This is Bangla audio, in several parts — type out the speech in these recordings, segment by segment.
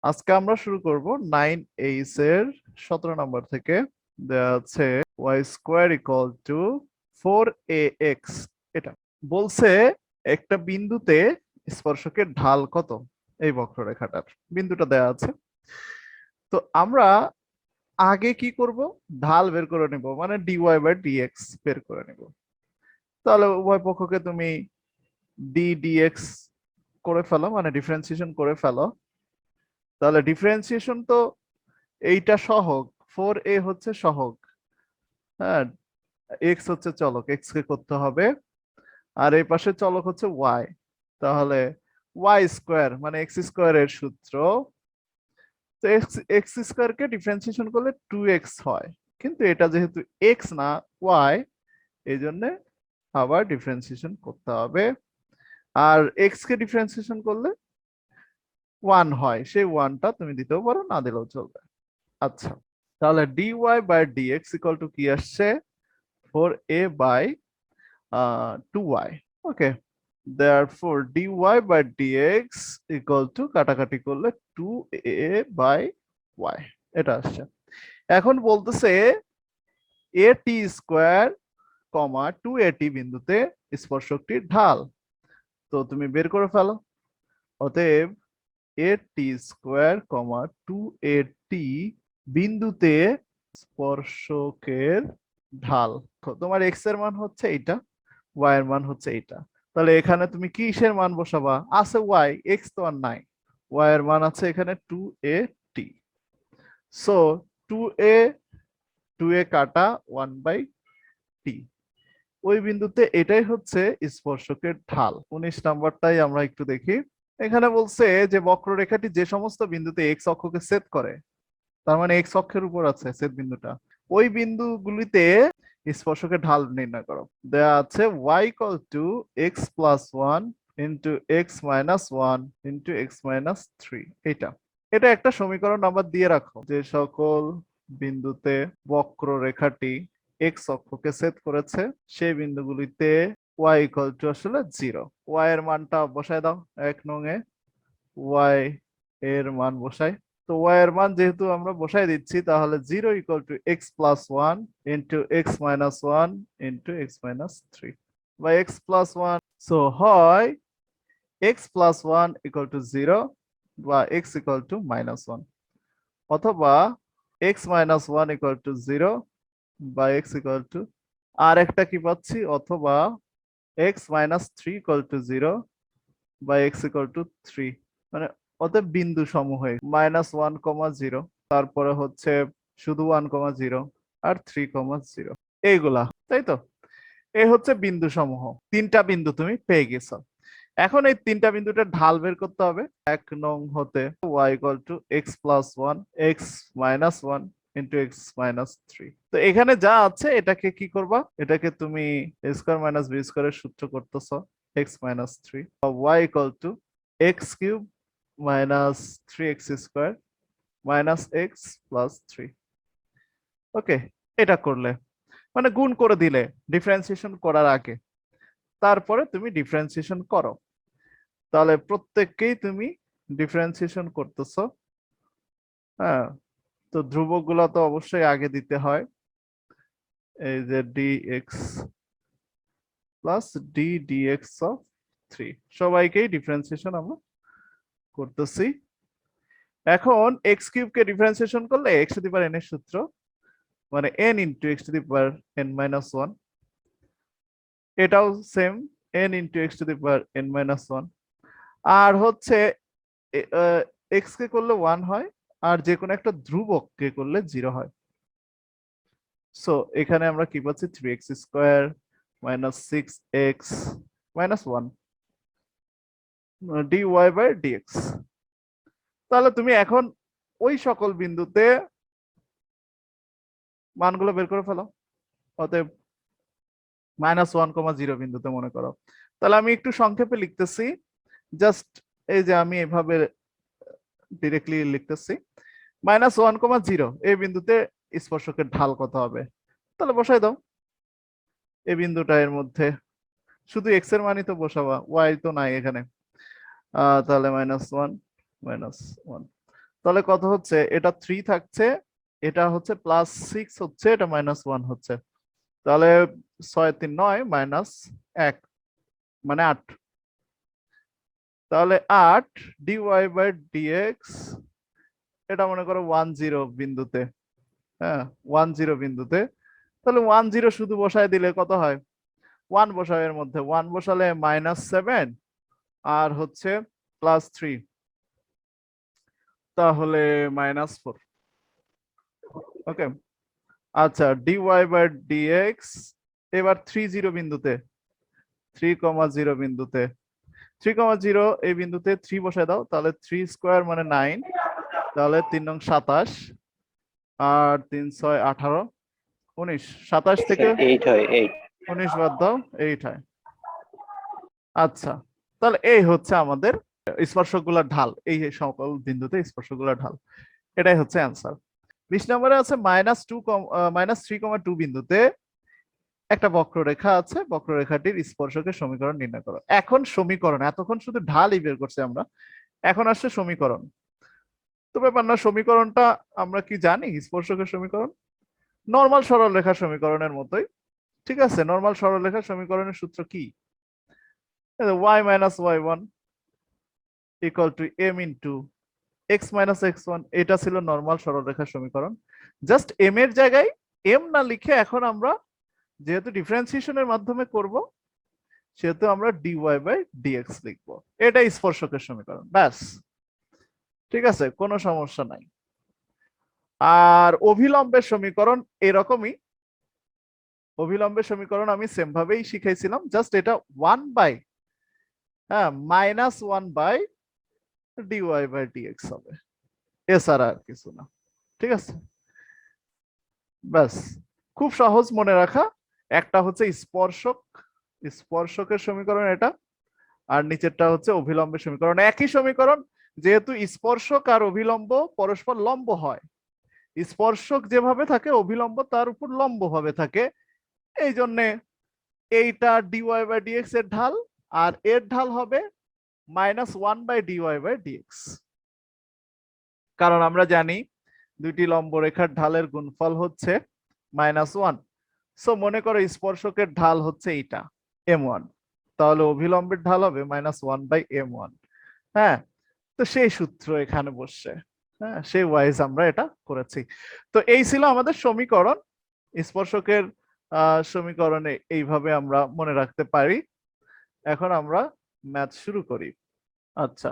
আজকে আমরা শুরু করব 9H এর 17 নম্বর থেকে। দেয়া আছে y square equal to 4ax। এটা বলছে একটা বিন্দুতে স্পর্শকের ঢাল কত, এই বক্ররেখাটার বিন্দুটা দেয়া আছে। তো আমরা আগে কি করব, ঢাল বের করে নিব, মানে dy বাই dx বের করে নিব। তাহলে উভয় পক্ষকে তুমি dx করে ফেলো, মানে ডিফারেন্সিয়েশন করে ফেলো। তাহলে ডিফারেন্সিয়েশন তো এইটা সহগ, 4a হচ্ছে সহগ, হ্যাঁ, এক্স হচ্ছে চলক, এক্স কে করতে হবে, আর এই পাশে চলক হচ্ছে ওয়াই। তাহলে ওয়াই স্কোয়ার মানে এক্স স্কোয়ারের সূত্র, তো এক্স এক্স স্কোয়ারকে ডিফারেন্সিয়েশন করলে 2x হয়, কিন্তু এটা যেহেতু এক্স না ওয়াই, এই জন্য আবার ডিফারেন্সিয়েশন করতে হবে। আর এক্স কে ডিফারেন্সিয়েশন করলে 1 হয়, সেই 1টা তুমি দিতেও পারো, না দিলেও চলবে। আচ্ছা, তাহলে dy by dx equal to কি আসছে, 4a by 2y। Okay, therefore dy by dx equal to কাটাকাটি করলে 2a by y, এটা আসছে। এখন বলতেছে at স্কয়ার কমা 2at বিন্দুতে স্পর্শকটির ঢাল, তো তুমি বের করে ফেলো। অতএব at স্কয়ার কমা 2at বিন্দুতে স্পর্শকের ঢাল, তোমার x এর মান হচ্ছে এইটা, y এর মান হচ্ছে এইটা। তাহলে এখানে তুমি কিসের মান বসাবা, আছে y, x তো আর নাই, y এর মান আছে এখানে 2at। সো 2a 2a কাটা 1 বাই t, ওই বিন্দুতে এটাই হচ্ছে স্পর্শকের ঢাল। 19 নাম্বারটাই আমরা একটু দেখি। এখানে বলছে যে বক্ররেখাটি যে সমস্ত বিন্দুতে এক্স অক্ষকে ছেদ করে, তার মানে এক্স অক্ষের উপর আছে ছেদ বিন্দুটা, ওই বিন্দুগুলিতে স্পর্শকের ঢাল নির্ণয় করো। দেয়া আছে y equal to x plus 1 into X minus 1 into X minus 3। এটা এটা একটা সমীকরণ নাম্বার দিয়ে রাখো, যে সকল বিন্দুতে বক্ররেখাটি এক্স অক্ষকে ছেদ করেছে সেই বিন্দুগুলিতে y ইকুয়াল টু আসলে 0। y এর মানটা বসায় দাও 1 নং এ, y এর মান বসাই। তো y এর মান যেহেতু আমরা বসাই দিচ্ছি, তাহলে 0 equal to x plus 1 into X minus 1 into X minus 3 বা এক্স প্লাস 1। সো হয় এক্স প্লাস 1 ইকুয়াল টু 0 বা এক্স ইকুয়াল টু মাইনাস 1, অথবা এক্স মাইনাস 1 ইকুয়াল টু 0 বা এক্স ইকুয়াল টু, আর একটা কি পাচ্ছি, অথবা এক্স মাইনাস 3 ইকুয়াল টু 0 বা এক্স ইকুয়াল টু 3। মানে অতএব বিন্দু সমূহে -1, 0, তারপরে হচ্ছে শুধু 1, 0 আর 3, 0, এইগুলা, তাই তো? এই হচ্ছে বিন্দু সমূহ। তিনটা বিন্দু তুমি পেয়ে গেছো। এখন এই তিনটা বিন্দুটা ঢাল বের করতে হবে। 1 নং হতে y equal to x plus 1 x minus 1 into X minus 3। তো এখানে যা আছে এটাকে কি করবা, এটাকে তুমি a স্কয়ার মাইনাস বি স্কয়ারের সূত্র করতেছো, x minus 3, y equal to x cube minus 3x square minus x plus 3। ওকে, এটা করলে মানে গুণ করে দিলে ডিফারেন্সিয়েশন করার আগে, তারপরে তুমি ডিফারেন্সিয়েশন করো। তাহলে প্রত্যেককেই তুমি ডিফারেন্সিয়েশন করতেছো। হ্যাঁ, তো ধ্রুবক গুলা তো অবশ্যই আগে দিতে হয়। এই যে dx প্লাস dx অফ 3, সবাইকেই ডিফারেন্সিয়েশন আমরা করতেছি। এখন এক্স কিউব কে ডিফারেন্সিয়েশন করলে x to the power n এর সূত্র, মানে n into x to the power n minus 1, এটাও same, n into x to the power n minus 1। আর হচ্ছে এক্স কে করলে 1 হয়, আর যে কোনো একটা ধ্রুবক কে করলে 0 হয়। সো এখানে আমরা কি পাচ্ছি, 3x square minus 6x minus 1 dy by dx। তাহলে তুমি এখন ওই সকল বিন্দুতে মানগুলো বের করে ফেলো। অতএব -1, 0 বিন্দুতে মনে করো। তাহলে আমি একটু সংক্ষেপে লিখতেছি, জাস্ট এই যে আমি এভাবে ডিরেক্টলি লিখতেছি, -1, 0 এই বিন্দুতে স্পর্শকের ঢাল কত হবে, তাহলে বসাই দাও। এই বিন্দুটা এর মধ্যে শুধু এক্স এর মানই তো বসাবা, ওয়াই তো নাই এখানে। তাহলে -1, -1, তাহলে কত হচ্ছে, এটা 3 থাকছে, এটা হচ্ছে +6 হচ্ছে, এটা -1 হচ্ছে। তাহলে 6 3 9 -1 মানে 8। তাহলে 8 dy/dx, এটা মনে করো 10 বিন্দুতে। হ্যাঁ, 10 বিন্দুতে। তাহলে 10 শুধু বসায় দিলে কত হয়, 1 বসায়, এর মধ্যে 1 বসালে -7 আর হচ্ছে +3, তাহলে -4। ওকে, আচ্ছা, dy/dx এবার 30 বিন্দুতে, 3,0 বিন্দুতে, 3,0 এই বিন্দুতে 3 বসায় দাও, তাহলে 3 স্কোয়ার মানে 9, তাহলে 3 নং 27 আর 3 6 18 19, 27 থেকে 8 হয় 8। 19 বাদ দাও, 8 হয়। আচ্ছা, তাহলে এই হচ্ছে আমাদের স্পর্শকগুলোর ঢাল, এই সকল বিন্দুতে স্পর্শকগুলোর ঢাল, এটাই হচ্ছে অ্যান্সার। 20 নম্বরে আছে -3,2 বিন্দুতে একটা বক্ররেখা আছে, বক্ররেখাটির স্পর্শকের সমীকরণ নির্ণয় করো। এখন সমীকরণ, এতক্ষণ শুধু ঢালই বের করছি আমরা, এখন আসছে সমীকরণ। তো ব্যাপার না, সমীকরণটা আমরা কি জানি, স্পর্শকের সমীকরণ নরমাল সরলরেখার সমীকরণের মতোই। ঠিক আছে, নরমাল সরলরেখার সমীকরণের সূত্র কি, y - y1 = m * x - x1, এটা ছিল নরমাল সরলরেখার সমীকরণ। জাস্ট m এর জায়গায় m না লিখে এখন আমরা যেহেতু ডিফারেন্সিয়েশনের মাধ্যমে করব, সেহেতু আমরা dy/dx লিখব। এটাই স্পর্শকের সমীকরণ, ব্যাস। ঠিক আছে, কোনো সমস্যা নাই। আর অভিলম্বের সমীকরণ এরকমই, অভিলম্বের সমীকরণ আমি সেম ভাবেই শিখাইছিলাম, জাস্ট এটা 1/-1/dy/dx হবে, এছাড়া আর কিছু না। ঠিক আছে, ব্যাস, খুব সহজ মনে রাখা। একটা হচ্ছে স্পর্শক, স্পর্শকের সমীকরণ এটা, আর নিচেরটা হচ্ছে অভিলম্বের সমীকরণ। একই সমীকরণ, যেহেতু স্পর্শক আর অভিলম্ব পরস্পর লম্ব হয়, স্পর্শক যেভাবে থাকে অভিলম্ব তার উপর লম্ব ভাবে থাকে, এই জন্যে এইটা dy/dx এর ঢাল, আর এর ঢাল হবে -1/dy/dx। কারণ আমরা জানি দুইটি লম্ব রেখার ঢালের গুণফল হচ্ছে -1। সো মনে করো স্পর্শকের ঢাল হচ্ছে এইটা m1, তাহলে অভিলম্বের ঢাল হবে -1/m1। হ্যাঁ, তো সেই সূত্র এখানে বসছে। হ্যাঁ, সেই ওয়াইজ আমরা এটা করেছি। তো এই ছিল আমাদের সমীকরণ, স্পর্শকের সমীকরণে এইভাবে আমরা মনে রাখতে পারি। এখন আমরা ম্যাথ শুরু করি। আচ্ছা,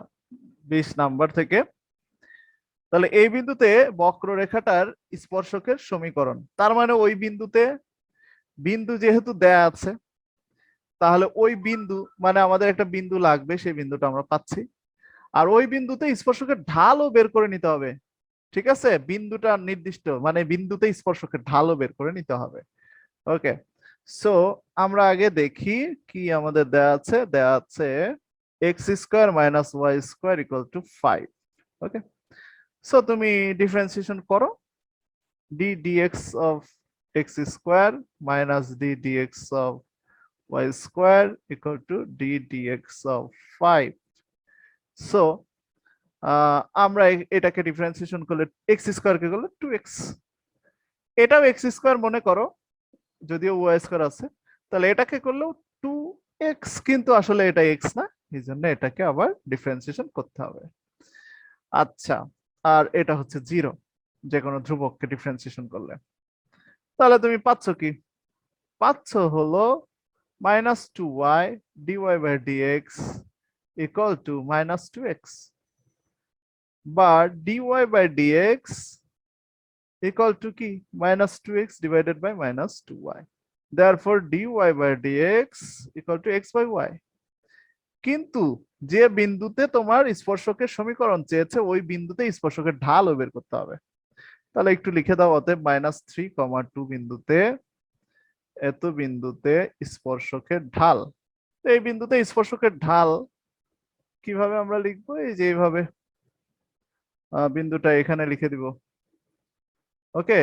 20 নাম্বার থেকে। তাহলে এই বিন্দুতে বক্ররেখাটার স্পর্শকের সমীকরণ, তার মানে ওই বিন্দুতে, বিন্দু যেহেতু দেয়া আছে, তাহলে ওই বিন্দু মানে আমাদের একটা বিন্দু লাগবে, সেই বিন্দুটা আমরা পাচ্ছি। আর ওই বিন্দুতে স্পর্শকের ঢালও বের করে নিতে হবে। ঠিক আছে, বিন্দুটা নির্দিষ্ট মানে বিন্দুতে স্পর্শকের ঢালও বের করে নিতে হবে। ওকে, সো আমরা আগে দেখি কি আমাদের দেয়া আছে x² - y² = 5। ওকে, সো তুমি ডিফারেন্সিয়েশন করো, d dx of x² - d dx of y² = d dx of 5। So আমরা এটাকে ডিফারেন্সিয়েশন করলে x² কে করলে 2x, এটাও x² মনে করো, যদিও y² আছে, তাহলে এটাকে করলেও 2x, কিন্তু আসলে এটা x না, এই জন্য এটাকে আবার ডিফারেন্সিয়েশন করতে হবে। আচ্ছা, আর এটা হচ্ছে 0, যে কোনো ধ্রুবককে ডিফারেন্সিয়েশন করলে। তাহলে তুমি পাচ্ছ কি, পাচ্ছ হলো -2y dy/dx = -2x, বা dy/dx = কি, -2x divided by -2y, therefore dy/dx = x/y। কিন্তু যে বিন্দুতে তোমার স্পর্শকের সমীকরণ চেয়েছে, ওই বিন্দুতে স্পর্শকের ঢালও বের করতে হবে। তাহলে একটু লিখে দাও, অতএব -3,2 বিন্দুতে, এত বিন্দুতে স্পর্শকের ঢাল। এই বিন্দুতে স্পর্শকের ঢাল কিভাবে আমরা লিখবো, এই যে এইভাবে বিন্দুটা এখানে লিখে দিব। ওকে,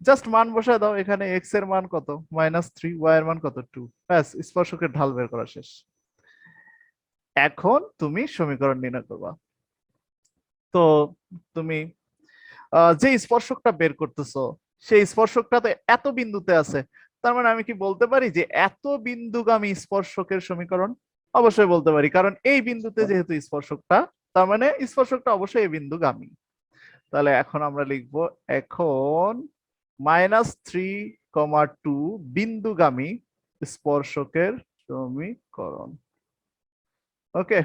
জাস্ট মান বসায় দাও, এখানে x এর মান কত -3, y এর মান কত 2, ব্যাস, স্পর্শকের ঢাল বের করা শেষ। এখন তুমি সমীকরণ নির্ণয় করবা। তো তুমি যে স্পর্শকটা বের করতেছো সেই স্পর্শকটাতে এত বিন্দুতে আছে, তার মানে আমি কি বলতে পারি যে এত বিন্দুগামী স্পর্শকের সমীকরণ? অবশ্যই বলতে পারি, কারণ এই বিন্দুতে যেহেতু স্পর্শকটা, তার মানে স্পর্শকটা অবশ্যই এই বিন্দুগামী। তাহলে এখন আমরা লিখবো, এখন -3, 2 বিন্দুগামী স্পর্শকের সমীকরণ। ওকে,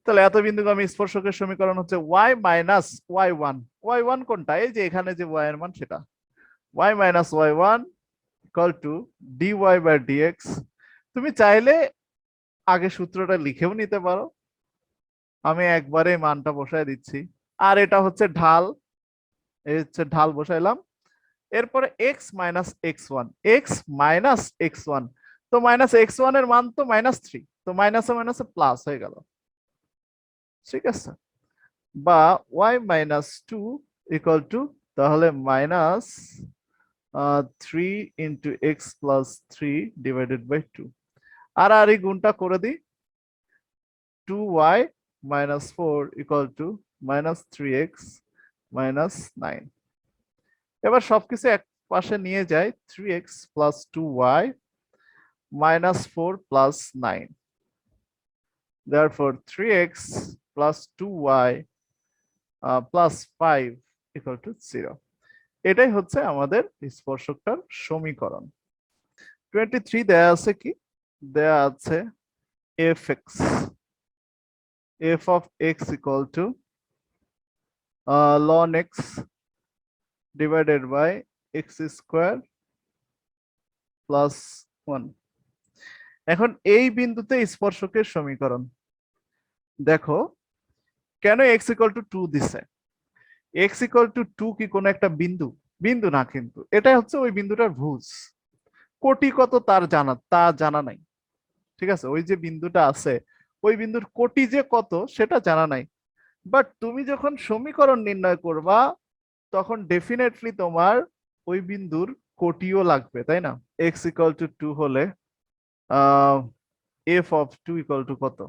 তাহলে এত বিন্দুগামী স্পর্শকের সমীকরণ হচ্ছে y মাইনাস y1। y1 কোনটা? এই যে এখানে যে y এর মান সেটা। y minus y1 equal to dy by dx। তুমি চাইলে আগে সূত্রটা লিখেও নিতে পারো, আমি একবারে মানটা বসায় দিচ্ছি। আর এটা হচ্ছে ঢাল, এই হচ্ছে ঢাল বসাইলাম। এরপরে x minus x1, x minus x1, তো মাইনাস x1 এর মান তো -3, তো মাইনাসে মাইনাসে প্লাস হয়ে গেল। ঠিক আছে, বা y মাইনাস 2 ইকুয়াল টু, তাহলে minus 3 into X plus 3 divided by 2। আর এই গুণটা করে দিই, 2y minus 4 equal to minus 3x minus 9। এবার সবকিছু এক পাশে নিয়ে যায়, 3x plus 2y minus 4 plus 9। Therefore 3x plus 2y plus 5 equal to 0। এটাই হচ্ছে আমাদের স্পর্শকটার সমীকরণ। 23 দেয়া আছে কি? দেয়া আছে fx, f of x equal to ln x divided by x square plus 1। এখন এই বিন্দুতে স্পর্শকের সমীকরণ দেখো, কেন x equal to 2 দিছে? x equal to 2 কি কোনো একটা বিন্দু? বিন্দু না, কিন্তু এটা হচ্ছে ওই বিন্দুটার ভুজ। কোটি কত তা জানা নাই। ঠিক আছে, ওই যে বিন্দুটা আছে ওই বিন্দুর কোটি যে কত সেটা জানা নাই। বাট তুমি যখন সমীকরণ নির্ণয় করবা তখন ডেফিনেটলি তোমার ওই বিন্দুর কোটিও লাগবে, তাই না? x ইকুয়াল টু 2 হলে f অফ 2 ইকুয়াল টু কত?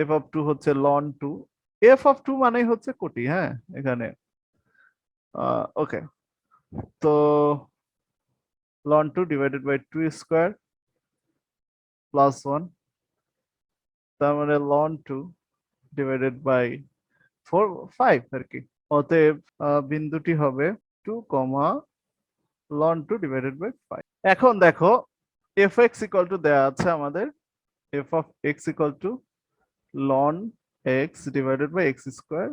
f অফ 2 হচ্ছে ln 2। f অফ 2 মানেই হচ্ছে কোটি, হ্যাঁ এখানে। ওকে, তো ln 2 divided by 2 square plus 1, তার মানে ln 2 ডিভাইডেড বাই 4 5 আর কি। অতএব বিন্দুটি হবে 2, ln 2 ডিভাইডেড বাই 5। এখন দেখো fx ইকুয়াল টু দেয়া আছে আমাদের, f of x equal to ln x divided by x square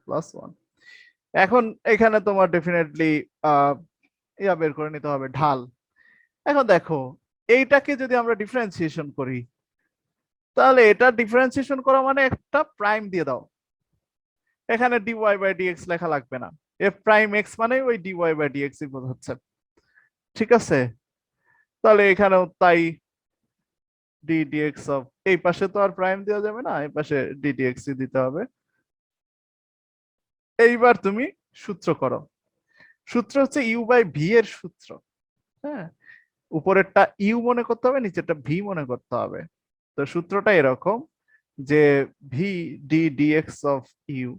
plus 1। এখন এখানে তোমার ডেফিনেটলি ইয়া বের করে নিতে হবে, ঢাল। এখন দেখো এইটাকে যদি আমরা ডিফারেন্সিয়েশন করি, তাহলে এটা ডিফারেন্সিয়েশন করা মানে একটা প্রাইম দিয়ে দাও, এখানে dy বাই dx লেখা লাগবে না, f প্রাইম x মানে ওই dy বাই dx ই বোঝাচ্ছে। ঠিক আছে, তাহলে এখানেও তাই d dx অফ, এই পাশে তো আর প্রাইম দেওয়া যাবে না, এই পাশে d dx ই দিতে হবে। এইবার তুমি সূত্র করো, সূত্র হচ্ছে u বাই v এর সূত্র। হ্যাঁ, উপরেরটা ইউ মনে করতে হবে, নিচেরটা ভি মনে করতে হবে। তো সূত্রটা এরকম যে V D D X of U,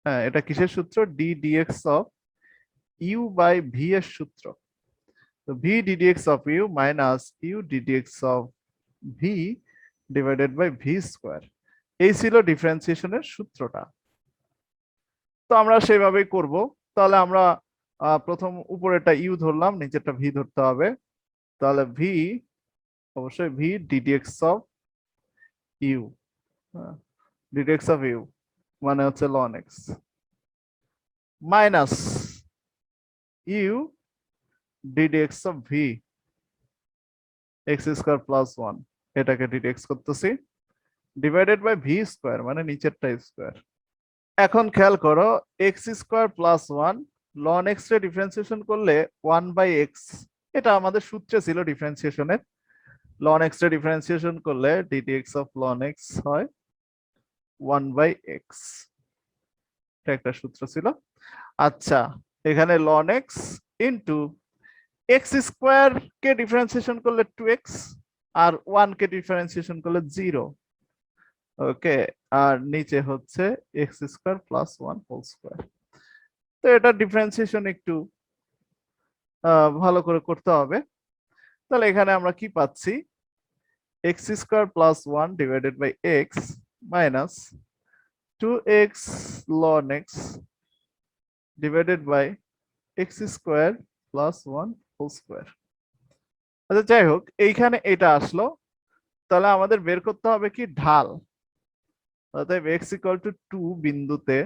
হ্যাঁ এটা কিসের সূত্র? D D X of U by V এর সূত্র। তো V D D X of U minus U D D X of V divided by V square, এই ছিল ডিফারেন্সিয়েশনের সূত্রটা। তো আমরা সেভাবেই করব। তাহলে আমরা প্রথম উপরেরটা ইউ ধরলাম, নিচেরটা ভি ধরতে হবে। তাহলে ভি, অবশ্যই V D D X of U, D D X of U মানে হচ্ছে ln x minus U D D X of V X square plus 1, এটাকে ডিডিএক্স করতেছি, ডিভাইডেড বাই ভি স্কোয়ার মানে নিচেরটা স্কোয়ার। এখন খেয়াল করো, x square plus 1 ln x রে ডিফারেন্সিয়েশন করলে 1 বাই এক্স, এটা আমাদের সূত্রে ছিল ডিফারেন্সিয়েশনের। ln x রে ডিফারেন্সিয়েশন করলে ডিডিএক্স অফ ln x হয় 1 বাই এক্স, এটা একটা সূত্র ছিল। আচ্ছা, এখানে ln x into x square কে ডিফারেন্সিয়েশন করলে 2x আর 1 কে ডিফারেন্সিয়েশন করলে 0, ওকে, আর নিচে হচ্ছে X square plus one whole square. তো এটা ডিফারেন্সিয়েশন একটু ভালো করে করতে হবে। তাহলে এখানে আমরা কি পাচ্ছি, X square plus one divided by X minus two X লন X divided by X square plus one whole square. আচ্ছা যাই হোক, এইখানে এটা আসলো, তাহলে আমাদের বের করতে হবে কি ঢাল। অতএব এক্স ইকুয়াল টু টু বিন্দুতে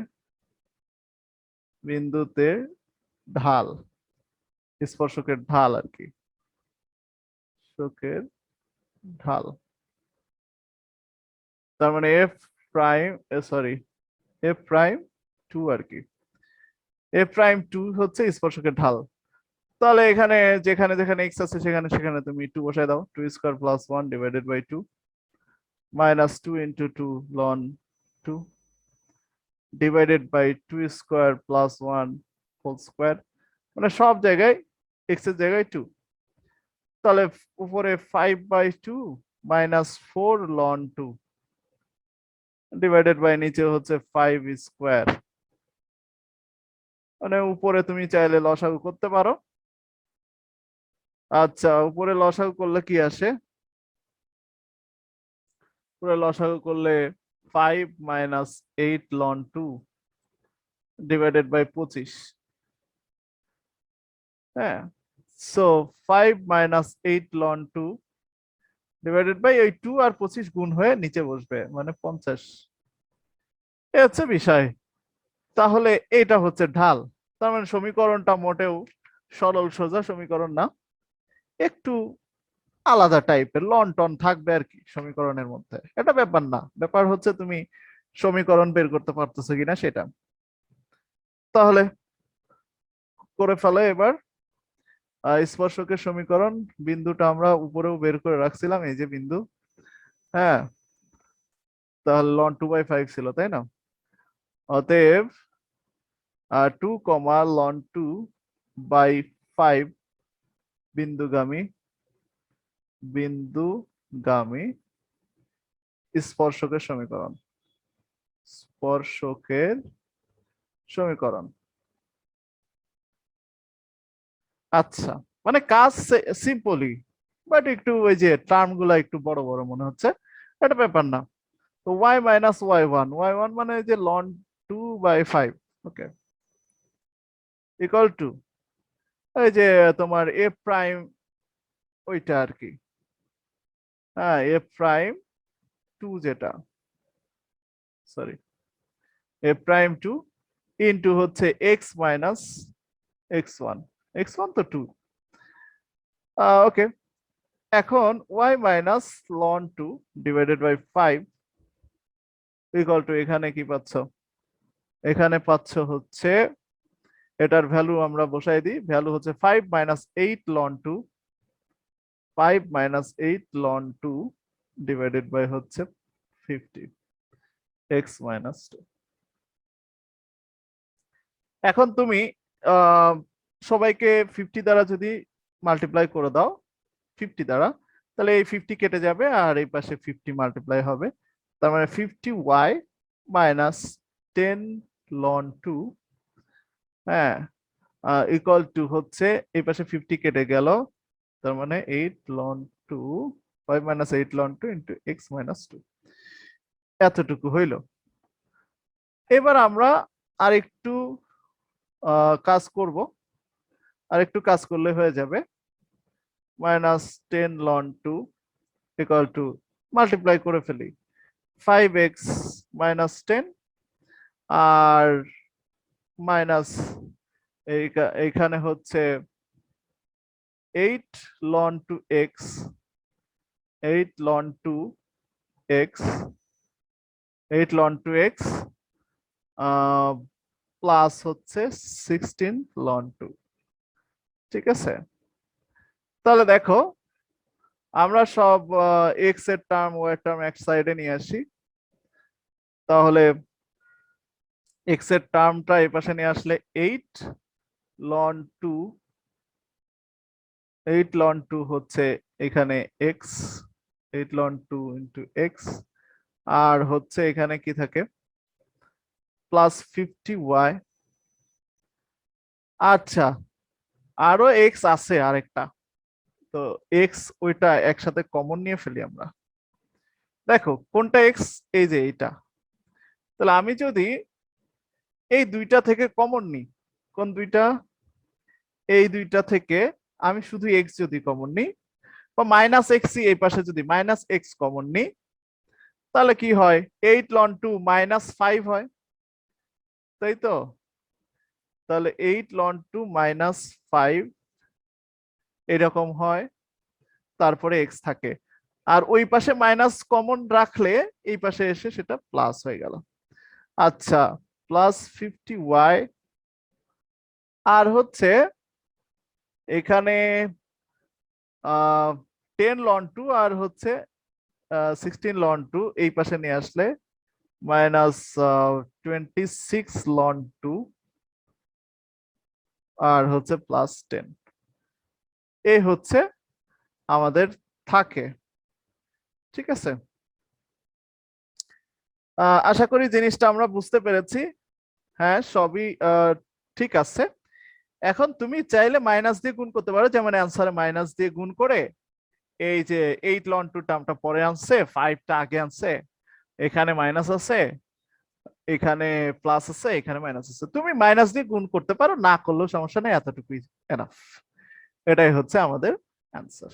বিন্দুতে ঢাল, স্পর্শকের ঢাল আর কি, স্পর্শকের ঢাল। তার মানে f prime, sorry, f prime two আর কি, এফ প্রাইম টু হচ্ছে স্পর্শকের ঢাল। তাহলে এখানে যেখানে যেখানে এক্স আছে সেখানে সেখানে তুমি টু বসায় দাও, two square plus one divided by two minus two into two লন two divided by two square plus one whole square, মানে সব জায়গায় এক্স এর জায়গায় টু। তাহলে উপরে five by two minus four লন টু ডিভাইডেড বাই নিচে হচ্ছে ফাইভ স্কোয়ার। মানে উপরে তুমি চাইলে লসাগু করতে পারো। আচ্ছা, উপরে লসাগু করলে কি আসে, উপরে লসাগু করলে ফাইভ মাইনাস এইট লন টু ডিভাইডেড বাই 25। হ্যাঁ, সো ফাইভ মাইনাস এইট লন টু ডিভাইডেড বাই ওই টু আর 25 গুণ হয়ে নিচে বসবে, মানে 50। এ হচ্ছে বিষয়। তাহলে এটা হচ্ছে ঢাল। তার মানে সমীকরণটা মোটেও সরল সোজা সমীকরণ না, একটু আলাদা টাইপের লন টন থাকবে আর কি সমীকরণের মধ্যে। এটা ব্যাপার না, ব্যাপার হচ্ছে তুমি সমীকরণ বের করতে পারতেছো কিনা সেটা। তাহলে করে ফেলো এবার স্পর্শকের সমীকরণ। বিন্দুটা আমরা উপরেও বের করে রাখছিলাম, এই যে বিন্দু। হ্যাঁ, তাহলে লন টু বাই ফাইভ ছিল তাই না, অতএব two comma ln two by five বিন্দুগামী বিন্দুগামী স্পর্শকের সমীকরণ, স্পর্শকের সমীকরণ। আচ্ছা, মানে কাজ সিম্পলি, বাট একটু ওই যে টার্ম গুলা একটু বড় বড় মনে হচ্ছে, এটা ব্যাপার না। তো ওয়াই মাইনাস ওয়াই ওয়ান মানে যে ln two by five, okay, equal to এই যে তোমার এফ প্রাইম ওইটা আর কি। হ্যাঁ, এফ প্রাইম টু যেটা, sorry, f prime two into হচ্ছে x minus x one, x one তো টু। ওকে, এখন y minus ln two divided by five equal to, এখানে কি পাচ্ছ, এখানে পাচ্ছ হচ্ছে এটার ভ্যালু আমরা বসাই দিই, ভ্যালু হচ্ছে ফাইভ মাইনাস এইট লন টু, ফাইভ মাইনাস এইট লন টু ডিভাইডেড বাই হচ্ছে 50 এক্স মাইনাস টু। এখন তুমি আহ, সবাইকে 50 দ্বারা যদি মাল্টিপ্লাই করে দাও 50 দ্বারা, তাহলে এই 50 কেটে যাবে আর এই পাশে 50 মাল্টিপ্লাই হবে। তার মানে 50 ওয়াই মাইনাস 10 লন টু, হ্যাঁ, ইকুয়াল টু হচ্ছে এই পাশে 50 কেটে গেল, তার মানে 8 loan two, 5 minus 8 loan two into X minus two, এতটুকু হইল। এবার আমরা আরেকটু কাজ করব, আরেকটু কাজ করলে হয়ে যাবে। মাইনাস 10 লন টু ইকুয়াল টু, মাল্টিপ্লাই করে ফেলি, 5x মাইনাস 10 আর মাইনাস এইখানে হচ্ছে 8 loan two x, 8 loan two x, 8 loan two x plus হচ্ছে 16 লন টু। ঠিক আছে, তাহলে দেখো আমরা সব এক্স এর টার্ম ওয়াই এর টার্ম এক সাইডে নিয়ে আসি। তাহলে এক্স এর টার্মটা এই পাশে নিয়ে আসলে 8 লন টু, 8 লন টু হচ্ছে এখানে x, 8 loan two into x আর হচ্ছে এখানে কি থাকে +50y। আচ্ছা, আরো এক্স আছে আরেকটা, তো এক্স ওইটা একসাথে কমন নিয়ে ফেলি আমরা। দেখো কোনটা এক্স, এই যে এইটা। তাহলে আমি যদি এই দুইটা থেকে কমন নিই, কোন দুইটা, এই দুইটা থেকে আমি শুধু এক্স যদি কমন নিই, বা মাইনাস এক্স এই পাশে যদি মাইনাস এক্স কমন নিই, তাহলে কি হয়, 8 ln 2 -5 হয়, তাই তো? তাহলে 8 ln 2 -5 এরকম হয়, তারপরে এক্স থাকে। আর ওই পাশে মাইনাস কমন রাখলে এই পাশে এসে সেটা প্লাস হয়ে গেল। আচ্ছা, +50y। আর হচ্ছে এখানে 10 ln 2 আর হচ্ছে 16 ln 2 এই পাশে নিয়ে আসলে -26 ln 2 আর হচ্ছে +10, এই হচ্ছে আমাদের থাকে। ঠিক আছে, আশা করি জিনিসটা আমরা বুঝতে পেরেছি। হ্যাঁ, সবই ঠিক আছে। এখন তুমি চাইলে মাইনাস দিয়ে গুণ করতে পারো, যেমন অ্যান্সারে মাইনাস দিয়ে গুণ করে এই যে 8 ln 2 টার্মটা পরে আনছে, 5টা আগে আনছে, এখানে মাইনাস আছে, এখানে প্লাস আছে, এখানে মাইনাস আছে, তুমি মাইনাস দিয়ে গুণ করতে পারো, না করলেও সমস্যা নেই, এতটুকুই এনাফ। এটাই হচ্ছে আমাদের অ্যান্সার।